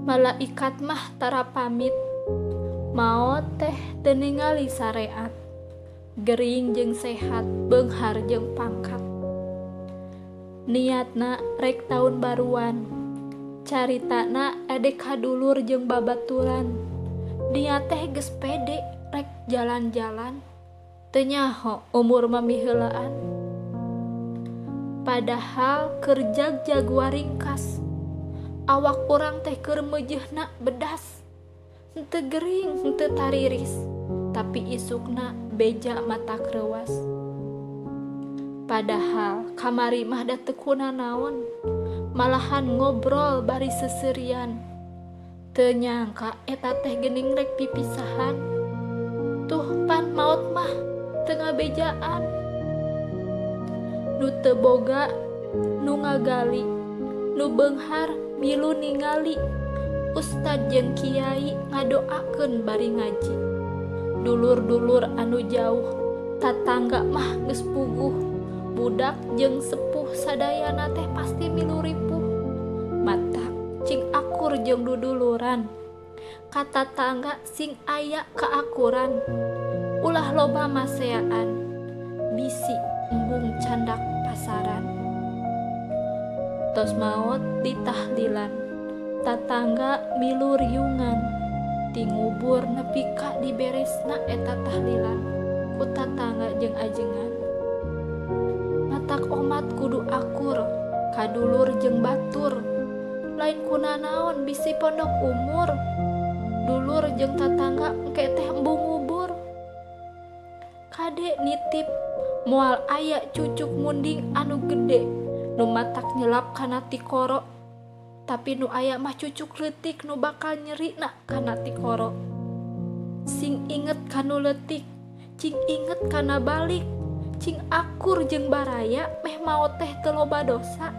Malaikat mah tara pamit, maot teh teu ningali sareat, gering jeung sehat, beunghar jeung pangkat. Niatna rek taun baruan, caritana ade kadulur jeung babaturan. Niat teh geus pede rek jalan-jalan, teu nyaho umur mami heulaan. Padahal keur jag-jag waringkas, awak urang teh keur meujeuhna bedas. Henteu gering, henteu tariris, tapi isukna beja mata kreuwas. Padahal kamari mah da teu kunanaon, malahan ngobrol bari seuseurian. Teu nyangka eta teh geuning rek pipisahan. Tuh pan maot mah teu ngabejaan. Nu teu boga nu ngagali, nu beunghar milu ningali. Ustad jeung kiai ngadoakeun bari ngaji. Dulur-dulur anu jauh, tatangga mah geus puguh. Budak jeung sepuh sadayana teh pasti milu ripuh. Matak cing akur jeung duduluran, ka tatangga sing aya kaakuran. Ulah loba maseaan, bisi embung candak pasaran. Tos maot ditahlilan, tatangga milu riungan. Ti ngubur nepi ka diberesna eta tahlilan ku tatangga jeung ajengan. Matak omat kudu akur, kadulur jeung batur. Lain kunanaon bisi pondok umur, dulur jeung tatangga engke teh embung ngubur. Kade nitip moal aya cucuk munding anu gede, nu matak nyelap kana tikoro. Tapi nu aya mah cucuk leutik nu bakal nyerina kana tikoro. Sing inget kanu leutik, cing inget kana balik, cing akur jeung baraya meh maot teh teu loba dosa.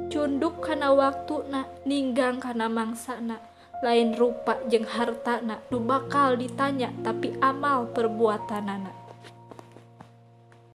Cunduk kana waktuna, ninggang kana mangsana, lain rupa jeung hartana nu bakal ditanya tapi amal perbuatanana.